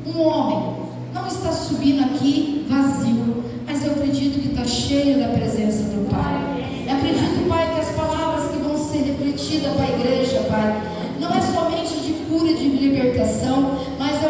Um homem não está subindo aqui vazio, mas eu acredito que está cheio da presença do Pai. Eu acredito, Pai, que as palavras que vão ser refletidas para a igreja, Pai, não é somente de cura e de libertação, mas é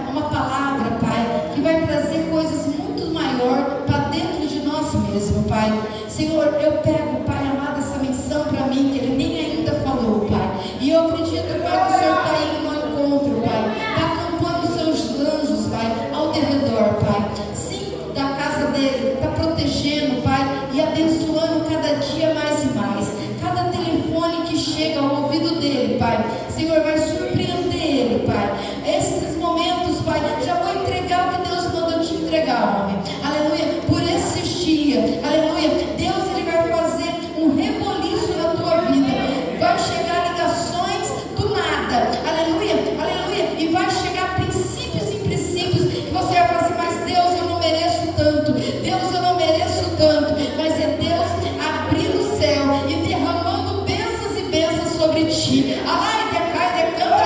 uma palavra, Pai, que vai trazer coisas muito maiores para dentro de nós mesmos, Pai. Senhor, eu pego, Pai amado, essa menção para mim, que Ele nem ainda falou, Pai. E eu acredito, Pai, que o Senhor está indo ao encontro, Pai. Está acampando os seus anjos, Pai, ao derredor, Pai. Sim, da casa dele, está protegendo, Pai, e abençoando cada dia mais e mais. Cada telefone que chega ao ouvido dele, Pai, Senhor, vai surpreender ele, Pai. Esses momentos, Pai, já vou entregar o que Deus mandou te entregar, homem. Aleluia, por esses dias, aleluia, Deus, Ele vai fazer um reboliço na tua vida. Vai chegar ligações do nada, aleluia, aleluia, e vai chegar princípios e princípios, e você vai falar assim, mas Deus, eu não mereço tanto, Deus, eu não mereço tanto, mas é Deus abrindo o céu e derramando bênçãos e bênçãos sobre ti. Alai, decai, decanta,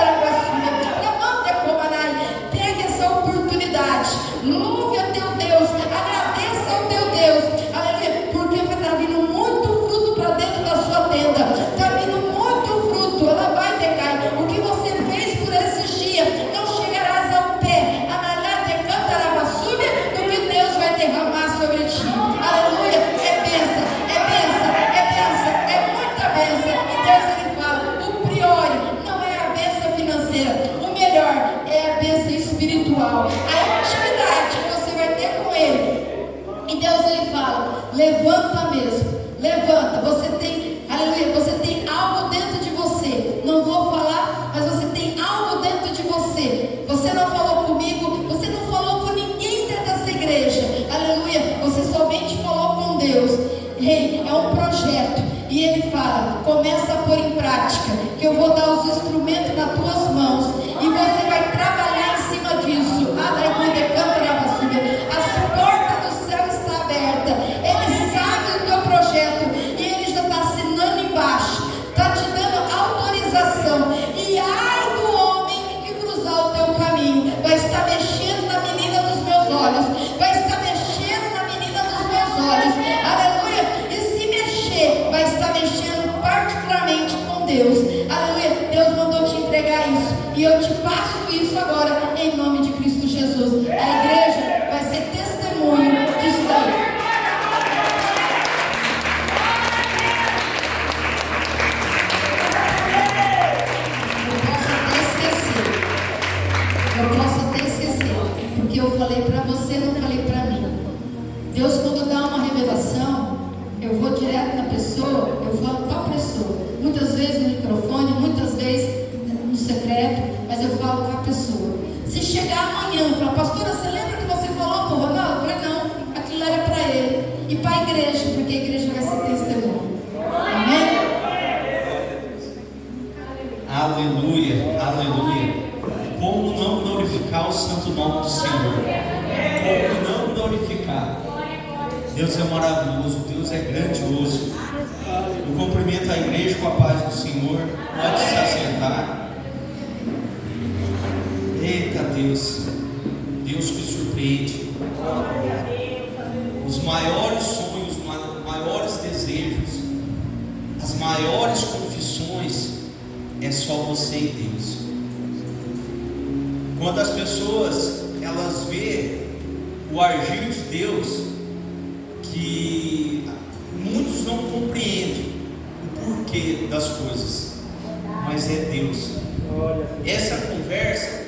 pegue essa oportunidade, louve a teu Deus, agradeça ao teu Deus, aleluia, porque está vindo muito fruto para dentro da sua tenda, está vindo muito fruto, ela vai decair. O que você fez por esses dias, não chegarás ao pé, amalhar, decanta, arabaçúbia, do que Deus vai derramar sobre ti. Aleluia, é bênção, é bênção, é bênção, é muita bênção. E Deus, Ele fala, o priori não é a bênção financeira, o melhor é a bênção espiritual, a intimidade que você vai ter com Ele. E Deus, Ele fala, levanta mesmo, levanta, você tem, aleluia, você tem algo dentro de você, não vou falar, mas você tem algo dentro de você. Você não falou comigo, você não falou com ninguém dentro dessa igreja, aleluia, você somente falou com Deus. Rei, é um projeto, e Ele fala, começa a pôr em prática, que eu vou dar os instrumentos nas tuas mãos, e você vai trabalhar em cima disso. A porta do céu está aberta, Ele sabe o teu projeto, e Ele já está assinando embaixo, está te dando autorização. E ai do homem que cruzar o teu caminho, vai estar mexendo na menina dos meus olhos, vai estar mexendo na menina dos meus olhos, aleluia, e se mexer, vai estar mexendo particularmente com Deus, aleluia. Deus mandou te entregar isso, e eu te passo isso agora, em nome de Cristo Jesus. A igreja vai ser testemunho disso daí. Eu posso até esquecer, porque eu falei para você, não falei para mim. Deus, quando dá uma revelação, eu vou direto na pessoa, eu falo com a pessoa, muitas vezes no microfone, muitas vezes no secreto, mas eu falo com a pessoa. Se chegar amanhã e falar, pastora, você lembra que você falou para o Ronaldo? Eu falei, não, aquilo era para ele e para a igreja, porque a igreja vai ser testemunho. Amém? Aleluia, aleluia. Como não glorificar o santo nome do Senhor? Como não glorificar? Deus é maravilhoso, Deus é grandioso. Eu cumprimento a igreja com a paz do Senhor. Pode se assentar. Eita Deus, Deus que surpreende. Os maiores sonhos, os maiores desejos, as maiores confissões, é só você e Deus. Quando as pessoas, elas veem o agir de Deus, que muitos não compreendem o porquê das coisas, mas é Deus. Essa conversa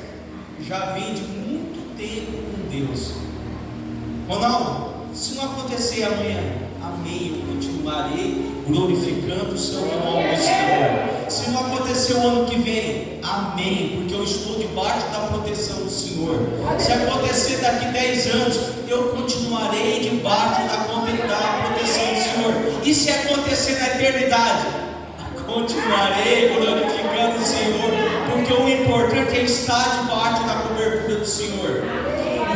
já vem de muito tempo com Deus. Ronaldo, se não acontecer amanhã, amém, eu continuarei glorificando o santo nome do Senhor. Se não acontecer o ano que vem, amém, porque eu estou debaixo da proteção do Senhor. Se acontecer daqui 10 anos, eu continuarei debaixo da proteção do Senhor. E se acontecer na eternidade, continuarei glorificando o Senhor, porque o importante é estar debaixo da cobertura do Senhor.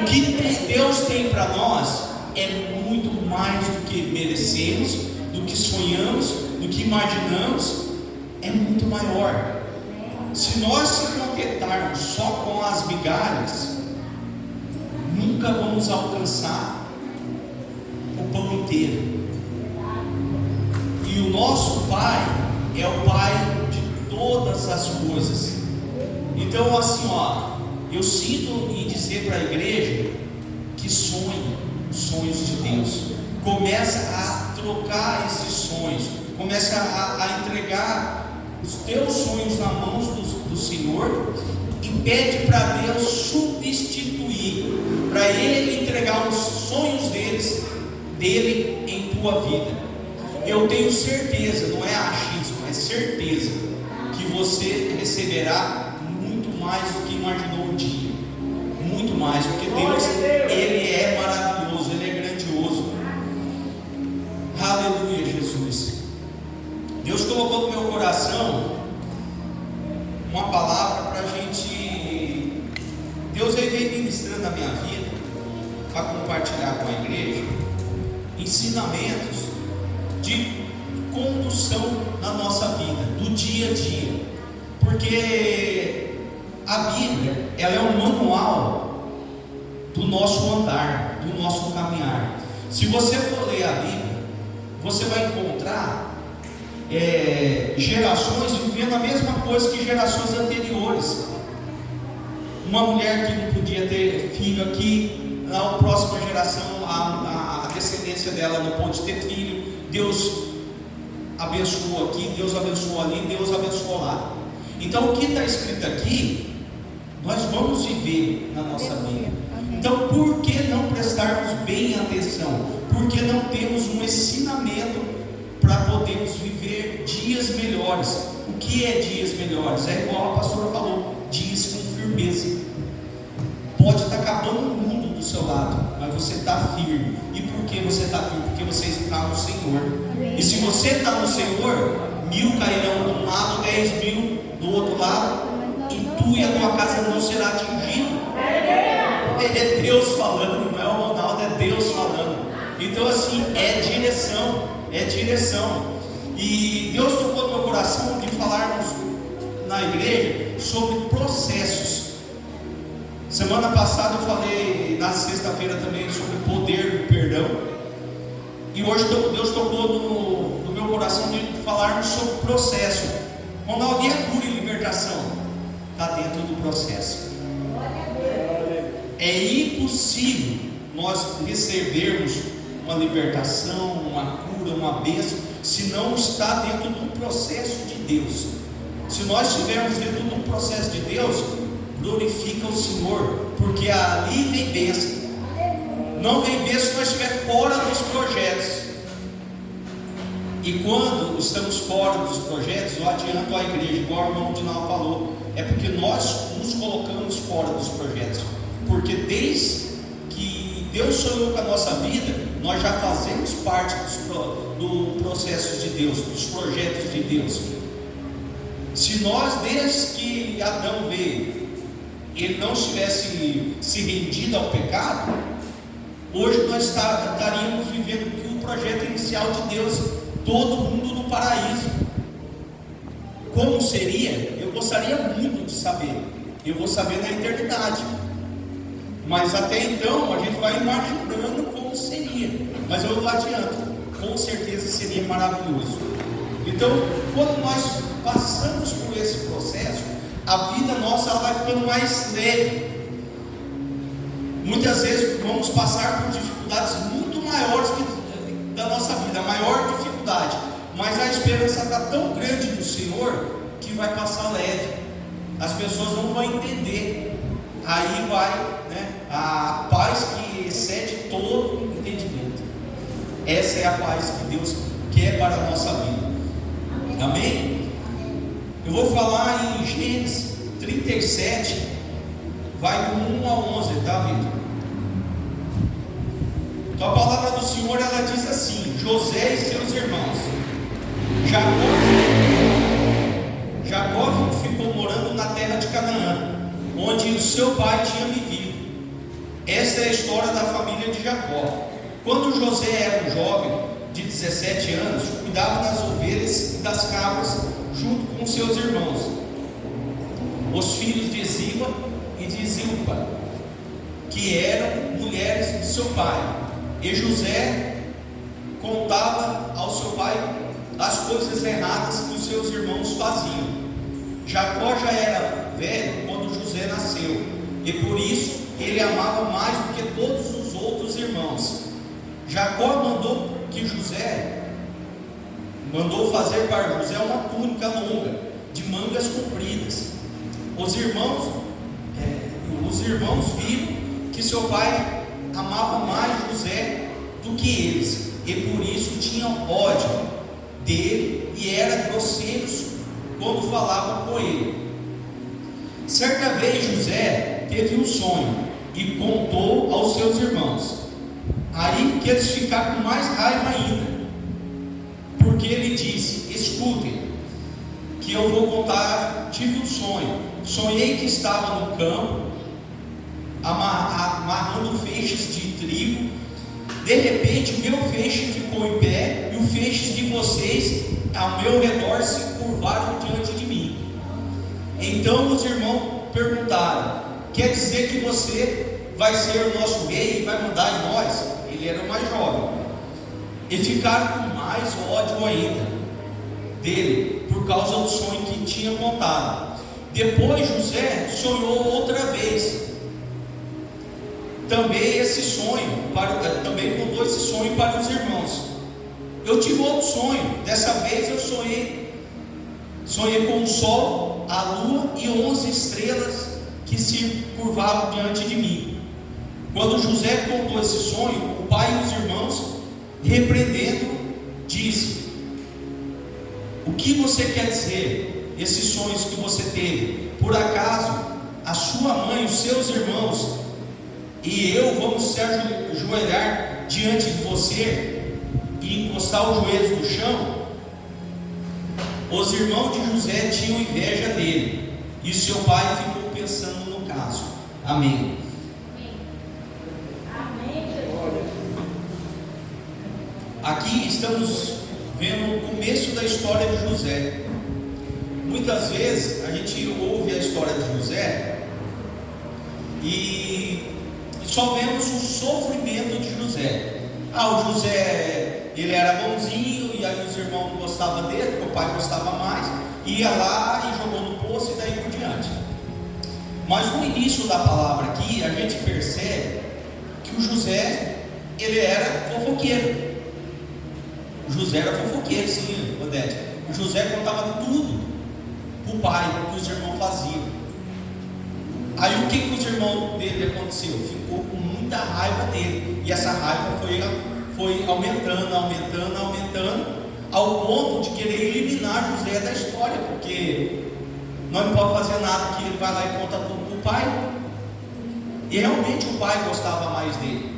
O que Deus tem para nós é muito mais do que merecemos, do que sonhamos, do que imaginamos, é muito maior. Se nós se contentarmos só com as migalhas, nunca vamos alcançar o pão inteiro. E o nosso Pai é o Pai de todas as coisas. Então, assim, eu sinto em dizer para a igreja que sonhe sonhos de Deus. Começa a trocar esses sonhos. Começa a entregar os teus sonhos nas mãos do Senhor e pede para Deus substituir, para Ele entregar os sonhos dele em tua vida. Eu tenho certeza, não é achismo, é certeza que você receberá muito mais do que imaginou um dia. Muito mais, porque Deus, Ele é maravilhoso, Ele é grandioso. Aleluia, Jesus. Deus colocou no meu coração uma palavra para a gente. Deus veio ministrando a minha vida para compartilhar com a igreja ensinamentos de condução na nossa vida, do dia a dia, porque a Bíblia, ela é um manual do nosso andar, do nosso caminhar. Se você for ler a Bíblia, você vai encontrar gerações vivendo a mesma coisa que gerações anteriores. Uma mulher que não podia ter filho aqui, na próxima geração a descendência dela não pôde ter filho. Deus abençoou aqui, Deus abençoou ali, Deus abençoou lá. Então o que está escrito aqui, nós vamos viver na nossa vida. Então por que não prestarmos bem atenção? Por que não temos um ensinamento para podermos viver dias melhores? O que é dias melhores? É igual a pastora falou, dias com firmeza. Pode estar acabando o mundo do seu lado, mas você está firme. E por que você está firme? Porque você está no Senhor. E se você está no Senhor, 1000 cairão de um lado, 10.000 do outro lado, e tu e a tua casa não será atingido. É Deus falando, não é o Ronaldo, é Deus falando. Então assim, é direção. E Deus tocou no meu coração de falarmos na igreja sobre processos. Semana passada eu falei, na sexta-feira também, sobre o poder do perdão. E hoje Deus tocou no meu coração de falarmos sobre o processo. Ronaldo, e a cura e libertação? Está dentro do processo. É impossível nós recebermos uma libertação, uma cura, uma bênção, se não está dentro de um processo de Deus. Se nós estivermos dentro de um processo de Deus, glorifica o Senhor, porque ali vem bênção. Não vem bênção se nós estivermos fora dos projetos. E quando estamos fora dos projetos, eu adianto a igreja, igual o irmão Dinal falou, é porque nós nos colocamos fora dos projetos. Porque desde que Deus sonhou com a nossa vida, nós já fazemos parte do processo de Deus, dos projetos de Deus. Se nós, desde que Adão veio, ele não tivesse se rendido ao pecado, hoje nós estaríamos vivendo o projeto inicial de Deus, todo mundo no paraíso. Como seria? Eu gostaria muito de saber. Eu vou saber na eternidade. Mas até então a gente vai imaginando como seria. Mas eu adianto, com certeza seria maravilhoso. Então, quando nós passamos por esse processo, a vida nossa ela vai ficando mais leve. Muitas vezes vamos passar por dificuldades muito maiores da nossa vida, a maior dificuldade. Mas a esperança está tão grande no Senhor que vai passar leve. As pessoas não vão entender. Aí vai, a paz que excede todo entendimento. Essa é a paz que Deus quer para a nossa vida. Amém? Eu vou falar em Gênesis 37, vai do 1 ao 11, tá, Vitor? Então a palavra do Senhor, ela diz assim: José e seus irmãos. Jacó ficou morando na terra de Canaã, onde o seu pai tinha vivido. Esta é a história da família de Jacó. Quando José era um jovem de 17 anos, cuidava das ovelhas e das cabras junto com seus irmãos, os filhos de Ziba e de Zilpa, que eram no mulheres de seu pai. E José contava ao seu pai as coisas erradas que os seus irmãos faziam. Jacó já era velho quando José nasceu, e por isso ele amava mais do que todos os outros irmãos. Jacó mandou fazer para José uma túnica longa, de mangas compridas. Os irmãos viram que seu pai amava mais José do que eles, e por isso tinham ódio dele e eram grosseiros quando falavam com ele. Certa vez José teve um sonho e contou aos seus irmãos. Aí que eles ficaram com mais raiva ainda, porque ele disse: escutem, que eu vou contar. Tive um sonho, sonhei que estava no campo amarrando feixes de trigo. De repente o meu feixe ficou em pé, e o feixe de vocês ao meu redor se curvaram diante de mim. Então os irmãos perguntaram: quer dizer que você vai ser o nosso rei e vai mandar em nós? Ele era o mais jovem. E ficaram com mais ódio ainda dele, por causa do sonho que tinha contado. Depois José sonhou outra vez. Também contou esse sonho para os irmãos. Eu tive outro sonho. Dessa vez eu sonhei com o sol, a lua e 11 estrelas que se curvavam diante de mim. Quando José contou esse sonho, o pai e os irmãos, repreendendo, disse: o que você quer dizer, esses sonhos que você teve? Por acaso a sua mãe, os seus irmãos e eu vamos se ajoelhar diante de você e encostar os joelhos no chão? Os irmãos de José tinham inveja dele, e seu pai ficou pensando no caso. Amém. Aqui estamos vendo o começo da história de José. Muitas vezes a gente ouve a história de José e só vemos o sofrimento de José. O José, ele era bonzinho, e aí os irmãos não gostavam dele, porque o pai gostava mais, ia lá e jogou no poço, e daí por diante. Mas no início da palavra aqui, a gente percebe que o José, ele era fofoqueiro. O José era fofoqueiro, sim, Odete. O José contava tudo para o pai, o que os irmãos faziam. Aí o que os irmãos dele aconteceu? Ficou com muita raiva dele, e essa raiva foi aumentando, ao ponto de querer eliminar José da história, porque não pode fazer nada, que ele vai lá e conta tudo para o pai. E realmente o pai gostava mais dele.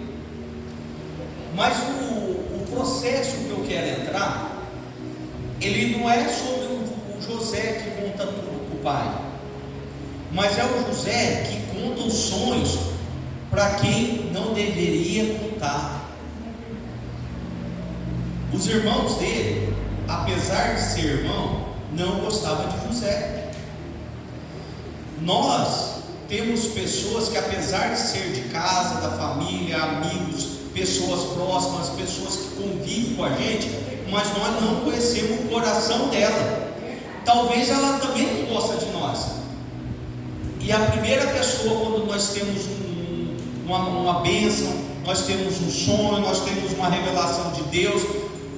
Mas o processo que eu quero entrar, ele não é sobre o José que conta tudo para o pai, mas é o José que conta os sonhos para quem não deveria contar. Os irmãos dele, apesar de ser irmão, não gostavam de José. Nós temos pessoas que, apesar de ser de casa, da família, amigos, pessoas próximas, pessoas que convivem com a gente, mas nós não conhecemos o coração dela. Talvez ela também não gosta de nós. E a primeira pessoa, quando nós temos uma bênção, nós temos um sonho, nós temos uma revelação de Deus,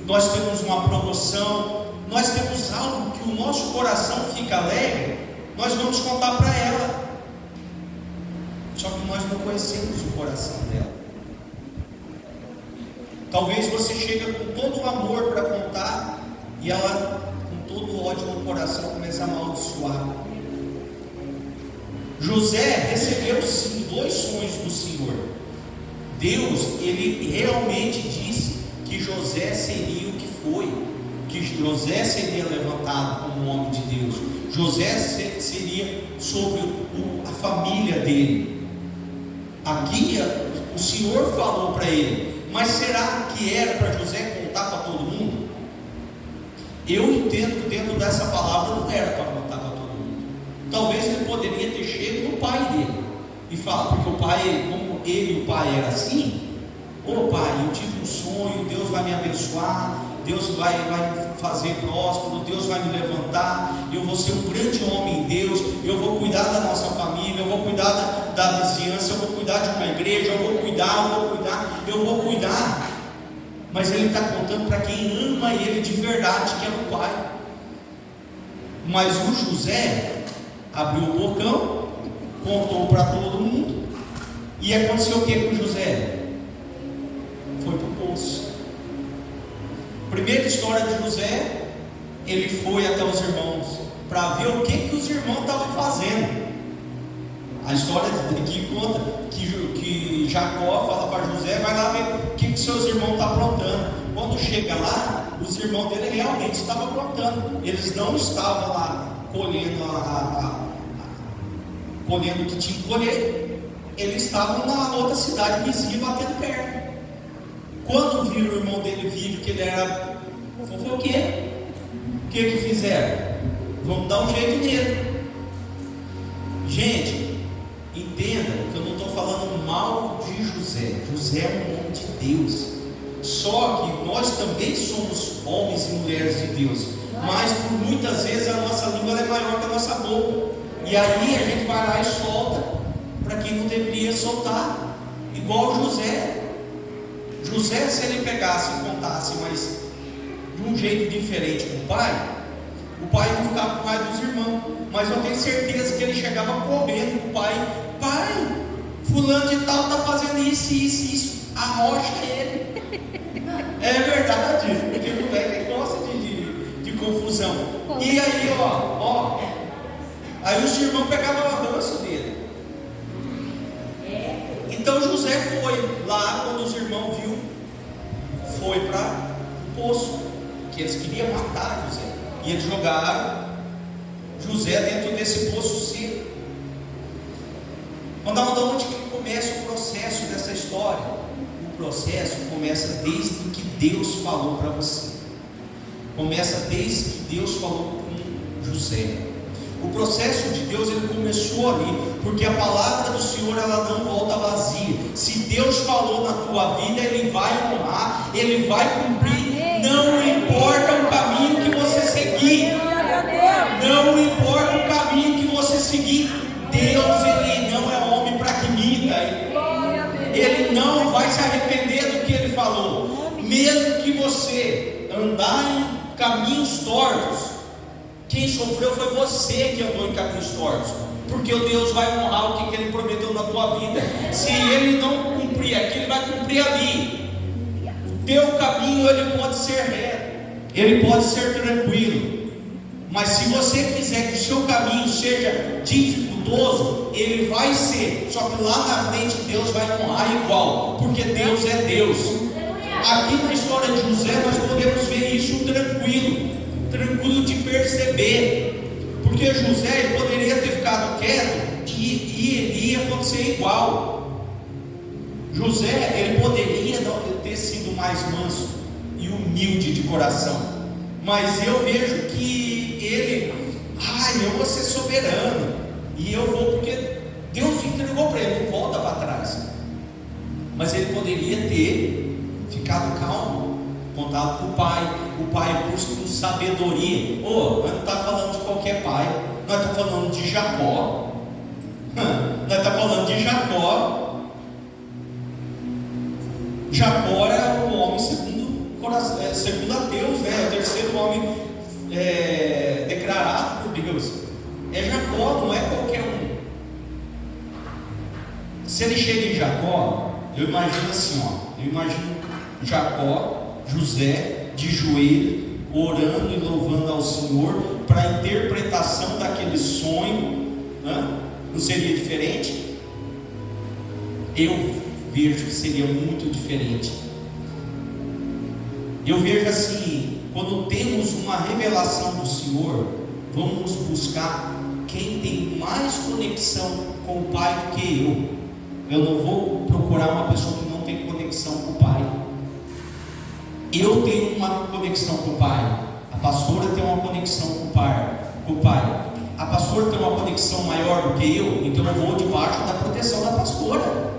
nós temos uma promoção, nós temos algo que o nosso coração fica alegre, nós vamos contar para ela. Só que nós não conhecemos o coração dela. Talvez você chegue com todo o amor para contar, e ela, com todo o ódio no coração, começa a amaldiçoar. José recebeu sim 2 sonhos do Senhor. Deus, ele realmente disse que José seria o que foi, que José seria levantado como homem de Deus. José seria sobre a família dele. Aqui o Senhor falou para ele, mas será que era para José contar para todo mundo? Eu entendo que dentro dessa palavra não era para contar para todo mundo. Talvez ele poderia ter chegado no pai dele e falar, porque o pai, como ele e o pai era assim? Ô pai, eu tive um sonho, Deus vai me abençoar, Deus vai fazer próspero, Deus vai me levantar, eu vou ser um grande homem em Deus, eu vou cuidar da nossa família, eu vou cuidar da vizinhança, eu vou cuidar de uma igreja, eu vou cuidar. Mas ele está contando para quem ama ele de verdade, que é o pai. Mas o José abriu o bocão, contou para todo mundo, e aconteceu o que com o José? Foi para o poço. Primeira história de José, ele foi até os irmãos para ver o que os irmãos estavam fazendo. A história aqui conta que Jacó fala para José: vai lá ver o que seus irmãos estão aprontando. Quando chega lá, os irmãos dele realmente estavam aprontando. Eles não estavam lá colhendo colhendo o que tinha que colher. Eles estavam na outra cidade vizinha batendo perna. Quando viram o irmão dele, viram que ele era fofoqueiro, o que fizeram? Vamos dar um jeito nele. Gente, entenda que eu não estou falando mal de José. José é um homem de Deus. Só que nós também somos homens e mulheres de Deus. Mas por muitas vezes a nossa língua é maior que a nossa boca. E aí a gente vai lá e solta para quem não deveria soltar. Igual José. José, se ele pegasse e contasse, mas de um jeito diferente com o pai não ficava com raiva dos irmãos. Mas eu tenho certeza que ele chegava correndo com o pai: pai, fulano de tal está fazendo isso, arrocha ele. É verdade, porque o moleque gosta de confusão. E aí, aí os irmãos pegavam o ranço dele. Então José foi lá, quando os irmãos viu, foi para o poço, que eles queriam matar José, e eles jogaram José dentro desse poço seco. Onde que começa o processo dessa história? O processo começa desde que Deus falou para você. Começa desde que Deus falou com José. O processo de Deus, ele começou ali, porque a palavra do Senhor, ela não volta vazia. Se Deus falou na tua vida, Ele vai honrar, Ele vai cumprir. Não importa o caminho que você seguir. Não importa o caminho que você seguir. Deus, Ele não é homem para que minta. Ele não vai se arrepender do que Ele falou. Mesmo que você andar em caminhos tortos, quem sofreu foi você que andou em caminhos tortos, porque o Deus vai honrar o que Ele prometeu na tua vida. Se Ele não cumprir aqui, Ele vai cumprir ali. O teu caminho, ele pode ser reto, ele pode ser tranquilo, mas se você quiser que o seu caminho seja dificultoso, ele vai ser, só que lá na frente Deus vai honrar igual, porque Deus é Deus. Aqui na história de José nós podemos ver isso tranquilo de perceber, porque José, ele poderia ter ficado quieto e ia acontecer igual. José, ele poderia não ter sido mais manso e humilde de coração, mas eu vejo que ele, eu vou ser soberano, e eu vou, porque Deus entregou para ele, não volta para trás. Mas ele poderia ter ficado calmo, contado com o pai busca com sabedoria. Nós não estamos falando de qualquer pai, nós estamos falando de Jacó. Nós estamos falando de Jacó. Jacó era um homem segundo a Deus, né? O terceiro homem declarado por Deus. É Jacó, não é qualquer um. Se ele chega em Jacó, eu imagino assim, eu imagino Jacó, José, de joelho, orando e louvando ao Senhor para a interpretação daquele sonho. Não seria diferente? Eu vejo que seria muito diferente. Eu vejo assim, quando temos uma revelação do Senhor, vamos buscar quem tem mais conexão com o Pai do que eu. Eu não vou procurar uma pessoa que não tem conexão com o Pai. Eu tenho uma conexão com o Pai. A pastora tem uma conexão com o Pai. A pastora tem uma conexão maior do que eu, então eu vou debaixo da proteção da pastora.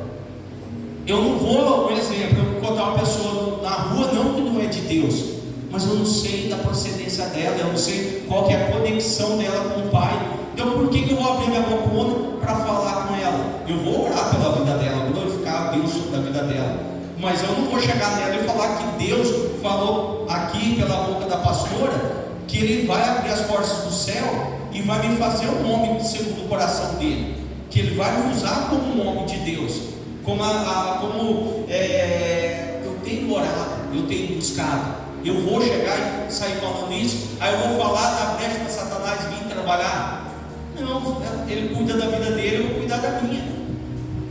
Eu não vou, por exemplo, eu vou encontrar uma pessoa na rua, não que não é de Deus, mas eu não sei da procedência dela, eu não sei qual que é a conexão dela com o Pai. Então por que eu vou abrir minha bocona para falar com ela? Eu vou orar pela vida dela, glorificar a Deus sobre a vida dela, mas eu não vou chegar nela e falar que Deus falou aqui pela boca da pastora que Ele vai abrir as portas do céu e vai me fazer um homem segundo o coração dele, que Ele vai me usar como um homem de Deus, como eu tenho orado, eu tenho buscado. Eu vou chegar e sair falando isso, aí eu vou falar da brecha para Satanás vir trabalhar? Não, Ele cuida da vida dele, eu vou cuidar da minha.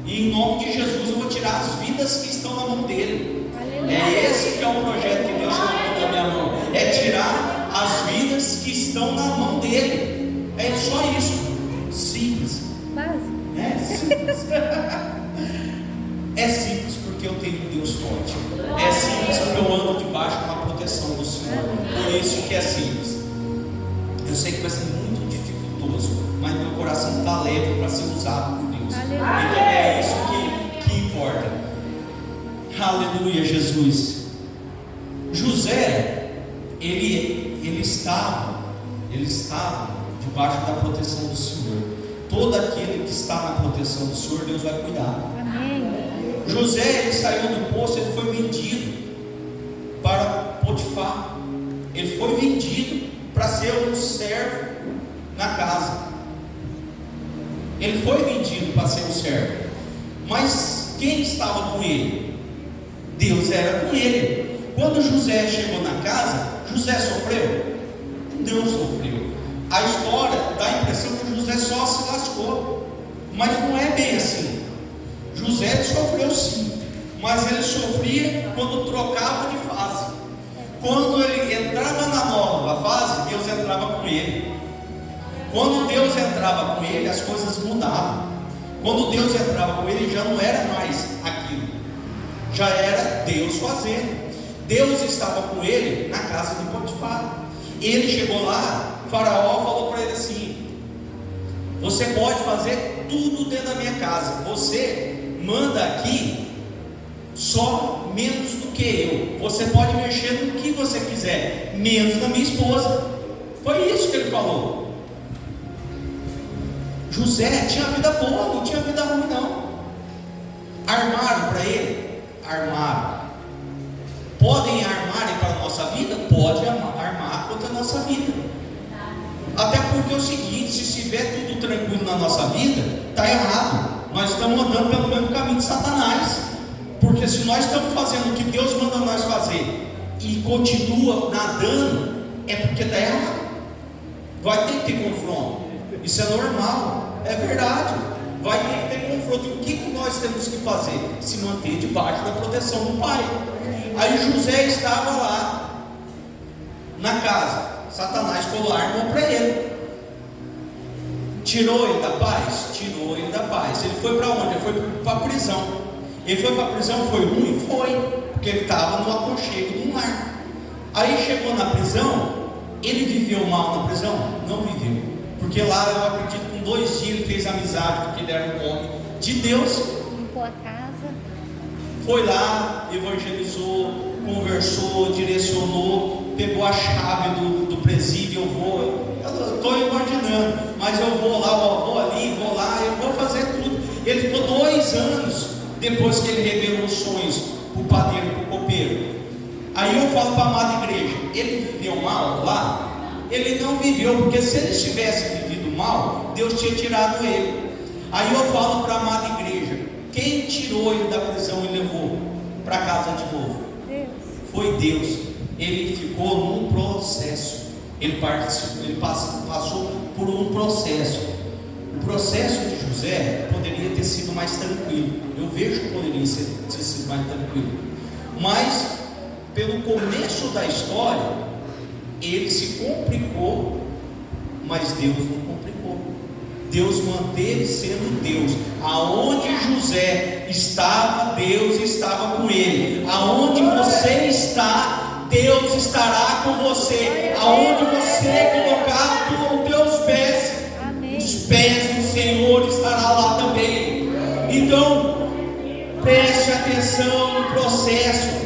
E em nome de Jesus eu vou tirar as vidas que estão na mão dele. É esse que é o projeto que Deus colocou na minha mão, é tirar as vidas que estão na mão dele. É só isso, simples. É simples. É simples porque eu tenho um Deus forte. É simples porque eu ando debaixo da proteção do Senhor. Por isso que é simples. Eu sei que vai ser muito dificultoso, mas meu coração está leve para ser usado por Deus. Então é isso que importa. Aleluia, Jesus. José, ele estava debaixo da proteção do Senhor. Todo aquele que está na proteção do Senhor, Deus vai cuidar. Amém. José, ele saiu do poço, ele foi vendido para Potifar. Ele foi vendido para ser um servo na casa. Ele foi vendido para ser um servo. Mas quem estava com ele? Deus era com ele. Quando José chegou na casa, José sofreu? Não sofreu. A história dá a impressão que José só se lascou, mas não é bem assim. José sofreu sim, mas ele sofria quando trocava de fase. Quando ele entrava na nova fase, Deus entrava com ele. Quando Deus entrava com ele, as coisas mudavam. Quando Deus entrava com ele, já não era mais aquilo, já era Deus fazendo. Deus estava com ele na casa de Potifar. Ele chegou lá, Faraó falou para ele assim: você pode fazer tudo dentro da minha casa, você manda aqui só menos do que eu. Você pode mexer no que você quiser, menos na minha esposa. Foi isso que ele falou. José tinha vida boa, não tinha vida ruim não. Armaram para ele? Armaram. Podem armarem para a nossa vida? Pode armar contra a nossa vida. Até porque é o seguinte: se estiver tudo tranquilo na nossa vida, está errado. Nós estamos andando pelo mesmo caminho de Satanás. Porque se nós estamos fazendo o que Deus manda nós fazer e continua nadando, é porque está errado. Vai ter que ter confronto. Isso é normal, é verdade. Vai ter que ter confronto. E o que nós temos que fazer? Se manter debaixo da proteção do Pai. Aí José estava lá na casa. Satanás colou a arma para ele. Tirou ele da paz? Tirou ele da paz. Ele foi para onde? Ele foi para a prisão. Ele foi para a prisão, foi ruim? Foi, porque ele estava no aconchego de um lar. Aí chegou na prisão. Ele viveu mal na prisão? Não viveu, porque lá eu acredito que em 2 dias ele fez amizade, porque ele era um homem de Deus. Limpou a casa. Foi lá, evangelizou, conversou, direcionou, pegou a chave do presídio. Eu estou imaginando, mas eu vou lá, eu vou ali, vou lá, eu vou fazer tudo. Ele ficou 2 anos depois que ele revelou os sonhos para o padeiro, para o copeiro. Aí eu falo para a amada igreja: ele viveu mal lá? Ele não viveu, porque se ele tivesse vivido mal, Deus tinha tirado ele. Aí eu falo para a amada igreja: quem tirou ele da prisão e levou para casa de novo? Deus. Foi Deus. Ele ficou num processo. Ele passou por um processo. O processo de José poderia ter sido mais tranquilo. Eu vejo que poderia ter sido mais tranquilo. Mas, pelo começo da história, ele se complicou, mas Deus não complicou. Deus manteve sendo Deus. Aonde José estava, Deus estava com ele. Aonde você está, Deus estará com você. Aonde você colocar os teus pés, os pés do Senhor estará lá também. Então, Preste atenção no processo.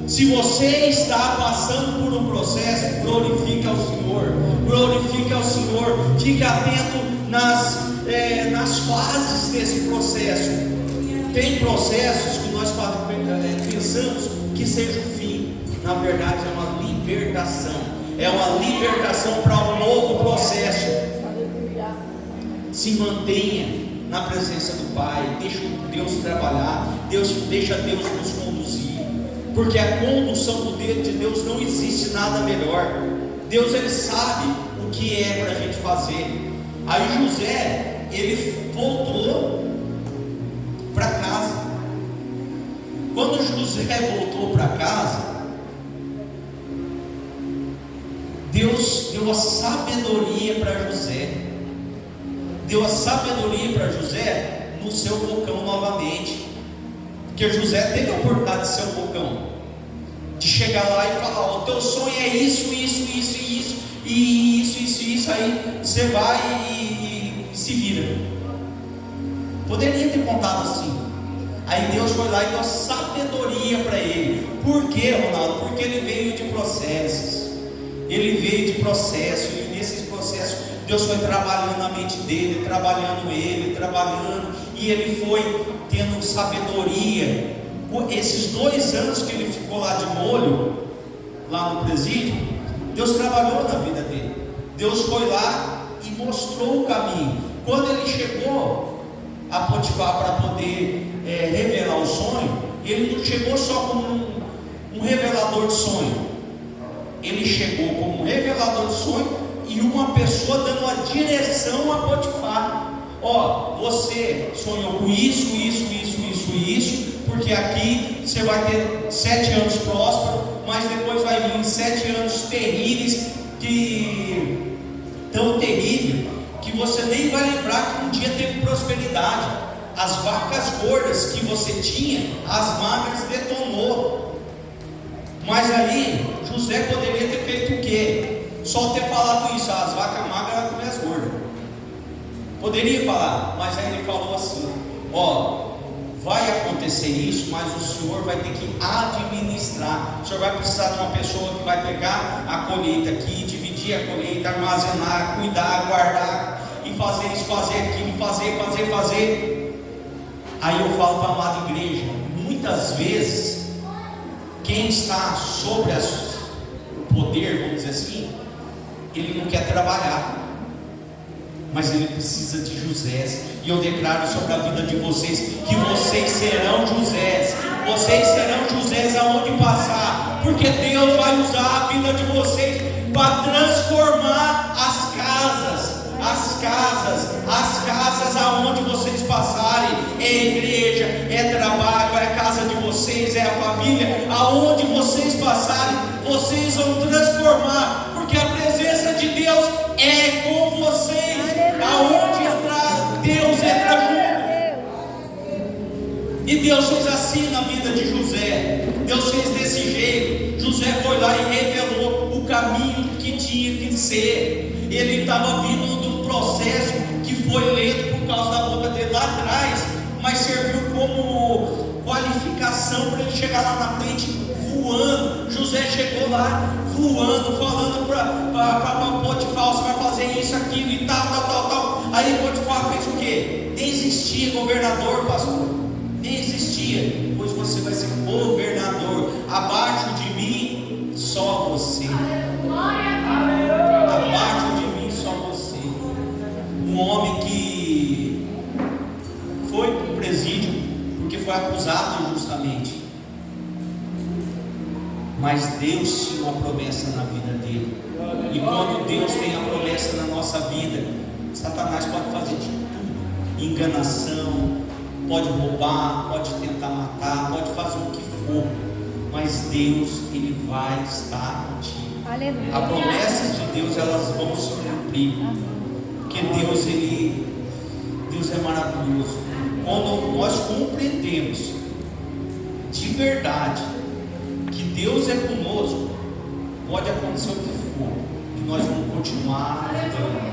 Se você está passando por um processo, glorifique ao Senhor. Glorifique ao Senhor. Fique atento nas fases desse processo. Tem processos que nós pensamos que seja o fim. Na verdade é uma libertação. É uma libertação para um novo processo. Se mantenha na presença do Pai. Deixa Deus trabalhar. Deixa Deus nos conduzir. Porque a condução do dedo de Deus não existe nada melhor. Deus, Ele sabe o que é para a gente fazer. Aí José, ele voltou para casa. Quando José voltou para casa, Deus deu a sabedoria para José. Deu a sabedoria para José no seu bocão novamente. Porque José teve a oportunidade de ser um bocão, de chegar lá e falar: ó, o teu sonho é isso, aí você vai e se vira. Poderia ter contado assim. Aí Deus foi lá e deu sabedoria para ele. Por quê, Ronaldo? Porque ele veio de processos. Ele veio de processo, e nesses processos Deus foi trabalhando na mente dele, trabalhando, e ele foi tendo sabedoria. Esses 2 anos que ele ficou lá de molho, lá no presídio, Deus trabalhou na vida dele. Deus foi lá e mostrou o caminho. Quando ele chegou a Potifar para poder revelar o sonho, ele não chegou só como um revelador de sonho. Ele chegou como um revelador de sonho e uma pessoa dando uma direção a Potifar. Ó, você sonhou com isso, porque aqui você vai ter 7 anos prósperos, mas depois vai vir 7 anos terríveis, tão terrível, que você nem vai lembrar que um dia teve prosperidade. As vacas gordas que você tinha, as magras detonou. Mas aí, José poderia ter feito o quê? Só ter falado isso: as vacas magras vão comer as gordas. Poderia falar, mas aí ele falou assim: ó, vai acontecer isso, mas o Senhor vai ter que administrar. O Senhor vai precisar de uma pessoa que vai pegar a colheita aqui, dividir a colheita, armazenar, cuidar, guardar, e fazer isso, fazer aquilo, fazer. Aí eu falo para a amada igreja: muitas vezes quem está sobre o poder, vamos dizer assim, ele não quer trabalhar, mas ele precisa de Josés. E eu declaro sobre a vida de vocês que vocês serão Josés. Vocês serão Josés aonde passar, porque Deus vai usar a vida de vocês para transformar as casas aonde vocês passarem. É igreja, é trabalho, é a casa de vocês, é a família. Aonde vocês passarem, vocês vão transformar, porque a presença de Deus é com vocês. Aonde entrar, Deus entra junto. E Deus fez assim na vida de José. Deus fez desse jeito. José foi lá e revelou o caminho que tinha que ser. Ele estava vindo de um processo que foi lento por causa da boca dele lá atrás, mas serviu como qualificação para ele chegar lá na frente voando. José chegou lá voando, falando para Potifar: você vai fazer isso, aquilo e tal. Aí Potifar fez o quê? Nem existia governador, pastor, nem existia. Pois você vai ser governador. Abaixo de mim só você. Abaixo de mim só você. Um homem que foi para o presídio porque foi acusado injustamente, mas Deus tinha uma promessa na vida dele. E quando Deus tem a promessa na nossa vida, Satanás pode fazer de tudo: enganação, pode roubar, pode tentar matar, pode fazer o que for, mas Deus, Ele vai estar contigo. Aleluia. A promessa de Deus, elas vão se cumprir, porque Deus é maravilhoso. Quando nós compreendemos de verdade que Deus é conosco, pode acontecer o que for, e nós vamos continuar andando.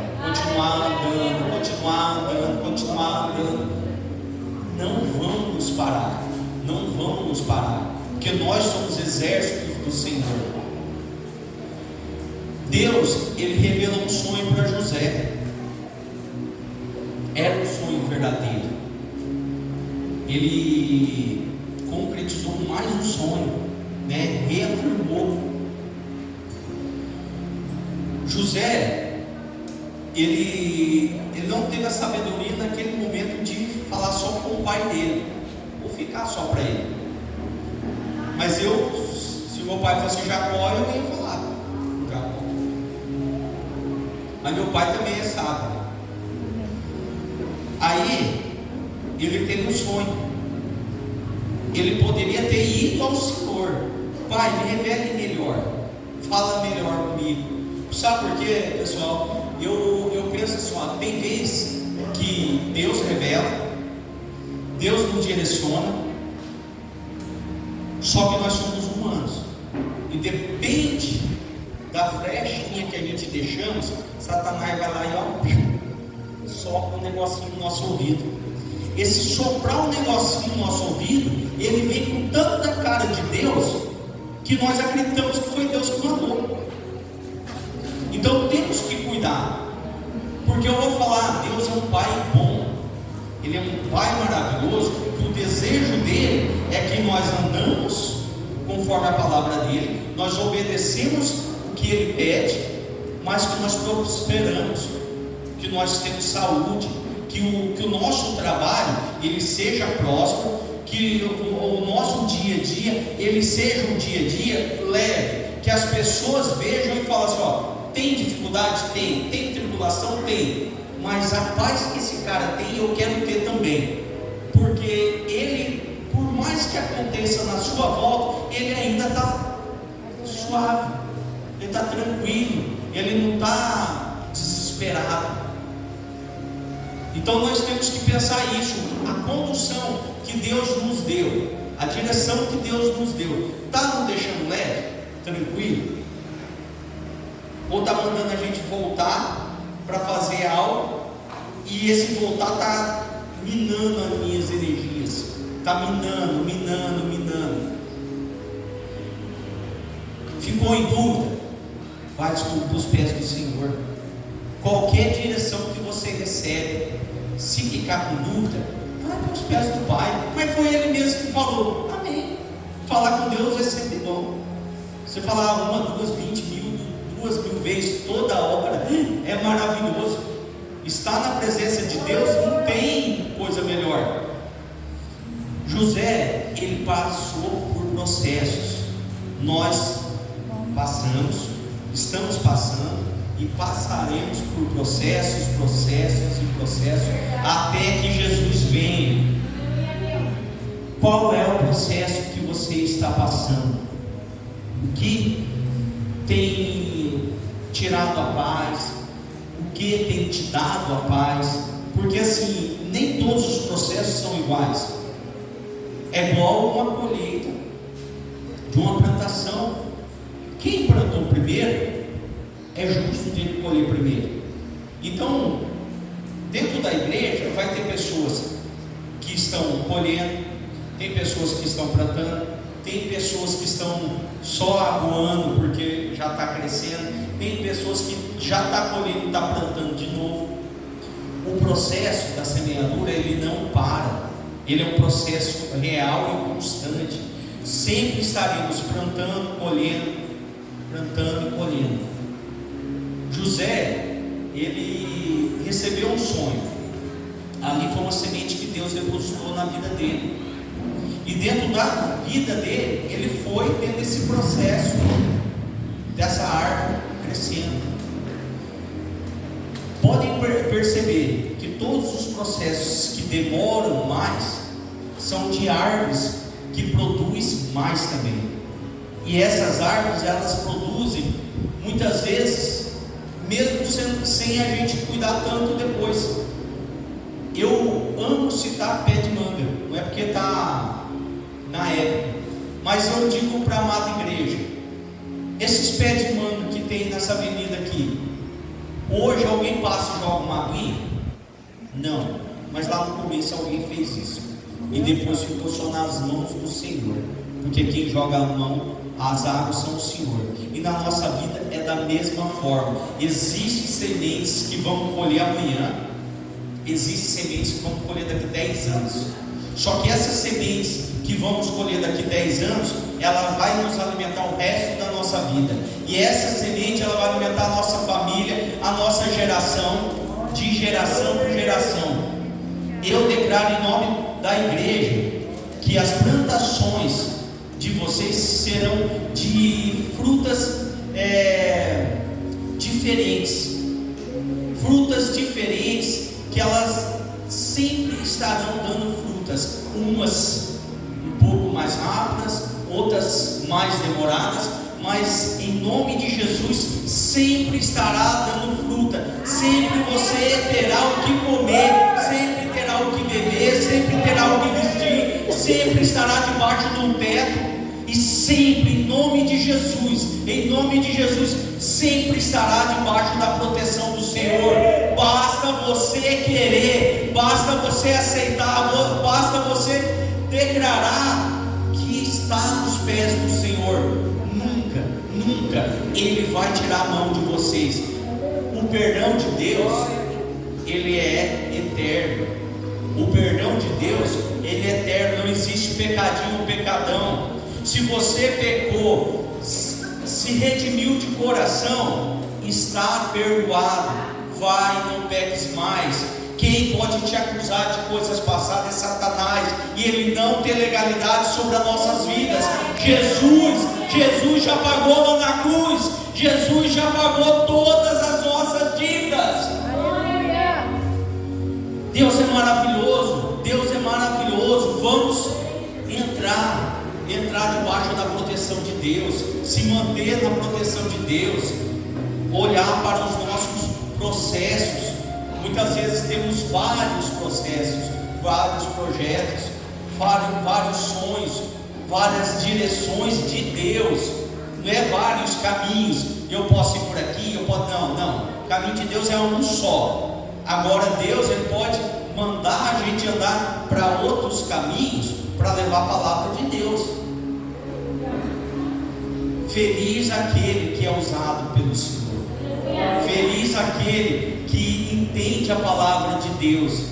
Não vamos nos parar, não vão nos parar, porque nós somos exércitos do Senhor. Deus, Ele revela um sonho para José. Era um sonho verdadeiro. Ele concretizou mais um sonho, né? Reafirmou. José, ele não teve a sabedoria naquele momento de falar só com o pai dele, ou ficar só para ele. Mas se o meu pai fosse Jacó, eu ia falar com Jacó. Mas meu pai também é sábio. Aí ele teve um sonho. Ele poderia ter ido ao Senhor: Pai, me revele melhor, fala melhor comigo. Sabe por quê, pessoal? Eu penso assim, tem vezes que Deus revela, Deus nos direciona, só que nós somos humanos, e depende da flechinha que a gente deixamos, Satanás vai lá e sopra um negocinho no nosso ouvido. Esse soprar um negocinho no nosso ouvido, ele vem com tanta cara de Deus, que nós acreditamos que foi Deus que mandou. Então temos que cuidar, porque eu vou falar, Deus é um Pai bom, Ele é um Pai maravilhoso, que o desejo dele é que nós andamos conforme a palavra dele, nós obedecemos o que ele pede, mas que nós prosperamos, que nós temos saúde, que o nosso trabalho ele seja próspero, que o nosso dia a dia ele seja um dia a dia leve, que as pessoas vejam e falem assim: tem dificuldade? Tem tribulação? Tem, mas a paz que esse cara tem, eu quero ter também, porque ele, por mais que aconteça na sua volta, ele ainda está suave, ele está tranquilo, ele não está desesperado. Então nós temos que pensar isso, a condução que Deus nos deu, a direção que Deus nos deu, está nos deixando leve, tranquilo? Ou está mandando a gente voltar para fazer algo, e esse voltar está minando as minhas energias, está minando. Ficou em dúvida? Vai para os pés do Senhor. Qualquer direção que você recebe, se ficar com dúvida, vai para os pés do Pai. Mas foi Ele mesmo que falou. Amém. Falar com Deus é sempre bom. Você falar 1, 2, 20 mil, 2.000 vezes toda hora, é maravilhoso. Estar na presença de Deus não tem coisa melhor. José, ele passou por processos. Nós passamos, estamos passando e passaremos por processos, até que Jesus venha. Qual é o processo que você está passando? O que tem tirado a paz? O que tem te dado a paz? Porque assim, nem todos os processos são iguais. É igual uma colheita de uma plantação. Quem plantou primeiro, é justo ter que colher primeiro. Então, dentro da igreja vai ter pessoas que estão colhendo, tem pessoas que estão plantando, tem pessoas que estão só aguando porque já está crescendo, tem pessoas que já está colhendo e está plantando de novo. O processo da semeadura ele não para, ele é um processo real e constante. Sempre estaremos plantando, colhendo, plantando e colhendo. José, ele recebeu um sonho. Ali foi uma semente que Deus depositou na vida dele. E dentro da vida dele, ele foi tendo esse processo dessa árvore crescendo. Podem perceber que todos os processos que demoram mais são de árvores que produzem mais também. E essas árvores, elas produzem muitas vezes, mesmo sem a gente cuidar tanto depois. Eu amo citar pé de manga, não é porque está na época, mas eu digo para a amada igreja: esses pés de manga que tem nessa avenida aqui, hoje alguém passa e joga uma aguinha? Não, mas lá no começo alguém fez isso. e depois ficou só nas mãos do Senhor, porque quem joga a mão, as águas são o Senhor. E na nossa vida é da mesma forma. Existem sementes que vamos colher amanhã, existem sementes que vamos colher daqui a 10 anos. Só que essas sementes que vamos colher daqui a 10 anos, ela vai nos alimentar o resto da nossa vida. E essa semente, ela vai alimentar a nossa família, a nossa geração, de geração por geração. Eu declaro em nome da igreja que as plantações de vocês serão de frutas diferentes. Frutas diferentes, que elas sempre estarão dando frutas. Umas um pouco mais rápidas, outras mais demoradas, mas em nome de Jesus sempre estará dando fruta. Sempre você terá o que comer, sempre terá o que beber, sempre terá o que vestir, sempre estará debaixo de um teto. E sempre, em nome de Jesus, sempre estará debaixo da proteção do Senhor. Basta você querer, basta você aceitar, basta você declarar que está nos pés do Senhor. Nunca Ele vai tirar a mão de vocês. O perdão de Deus, Ele é eterno. O perdão de Deus, Ele é eterno. Não existe pecadinho ou pecadão. Se você pecou, se redimiu de coração, está perdoado. Vai, não peques mais. Quem pode te acusar de coisas passadas é Satanás, e ele não tem legalidade sobre as nossas vidas. Jesus já pagou lá na cruz. Jesus já pagou todas as nossas dívidas. Deus é maravilhoso. Deus é maravilhoso. Vamos entrar debaixo da proteção de Deus, se manter na proteção de Deus, olhar para os nossos processos. Muitas vezes temos vários processos, vários projetos, vários sonhos, várias direções de Deus. Não é vários caminhos. Eu posso ir por aqui, eu posso. Não. O caminho de Deus é um só. Agora Deus, Ele pode mandar a gente andar para outros caminhos para levar a palavra de Deus. Feliz aquele que é usado pelo Senhor. Feliz aquele que entende a palavra de Deus,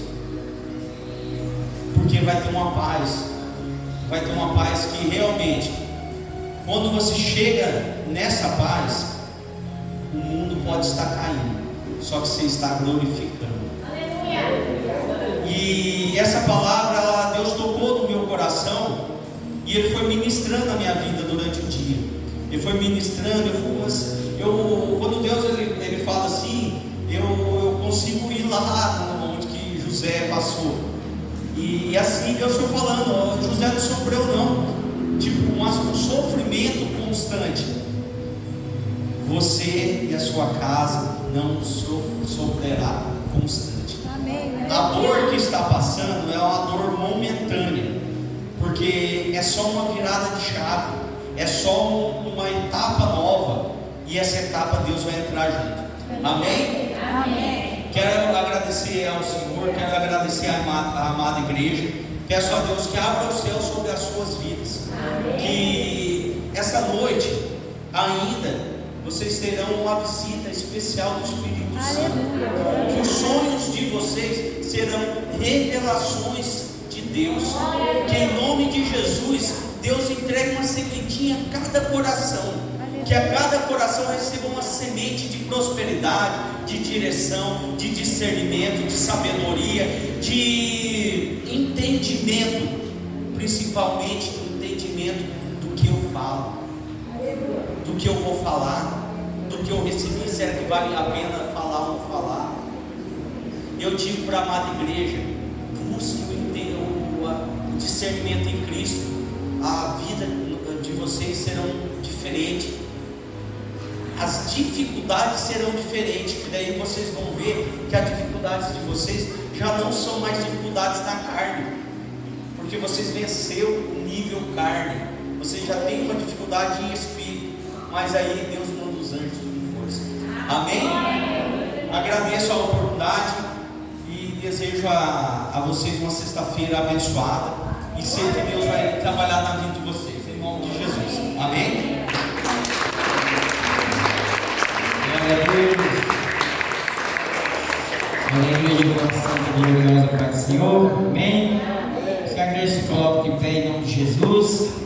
porque vai ter uma paz que realmente, quando você chega nessa paz, o mundo pode estar caindo, só que você está glorificando. E essa palavra, Deus tocou no meu coração, e Ele foi ministrando a minha vida durante o dia. Ele foi ministrando, quando Deus ele fala assim, eu consigo ir lá onde que José passou. E assim Deus foi falando, José não sofreu não, tipo um sofrimento constante. Você e a sua casa não sofrerá constante. A dor que está passando é uma dor momentânea, porque é só uma virada de chave, é só uma etapa nova, e essa etapa Deus vai entrar junto. Amém? Amém. Quero agradecer ao Senhor, quero agradecer à amada igreja. Peço a Deus que abra o céu sobre as suas vidas. Amém. Que essa noite ainda vocês terão uma visita especial do Espírito Santo. Que os sonhos de vocês serão revelações de Deus. Que em nome de Jesus, Deus entregue uma sementinha a cada coração. Que a cada coração receba uma semente de prosperidade, de direção, de discernimento, de sabedoria, de entendimento, principalmente entendimento do que eu falo, do que eu vou falar, do que eu recebi. Será que vale a pena falar ou não falar? Eu digo para a amada igreja: busque o discernimento em Cristo. A vida de vocês serão diferentes, as dificuldades serão diferentes, que daí vocês vão ver que as dificuldades de vocês já não são mais dificuldades na carne, porque vocês venceram o nível carne, vocês já têm uma dificuldade em espírito, mas aí Deus manda os anjos com força. Amém? Agradeço a oportunidade e desejo a vocês uma sexta-feira abençoada. e sei que Deus vai trabalhar na vida de vocês, em nome de Jesus. Amém? Glória a Deus. Glória a igreja, gloriosa para o Senhor. Amém? Que a igreja se coloque de pé em nome de Jesus.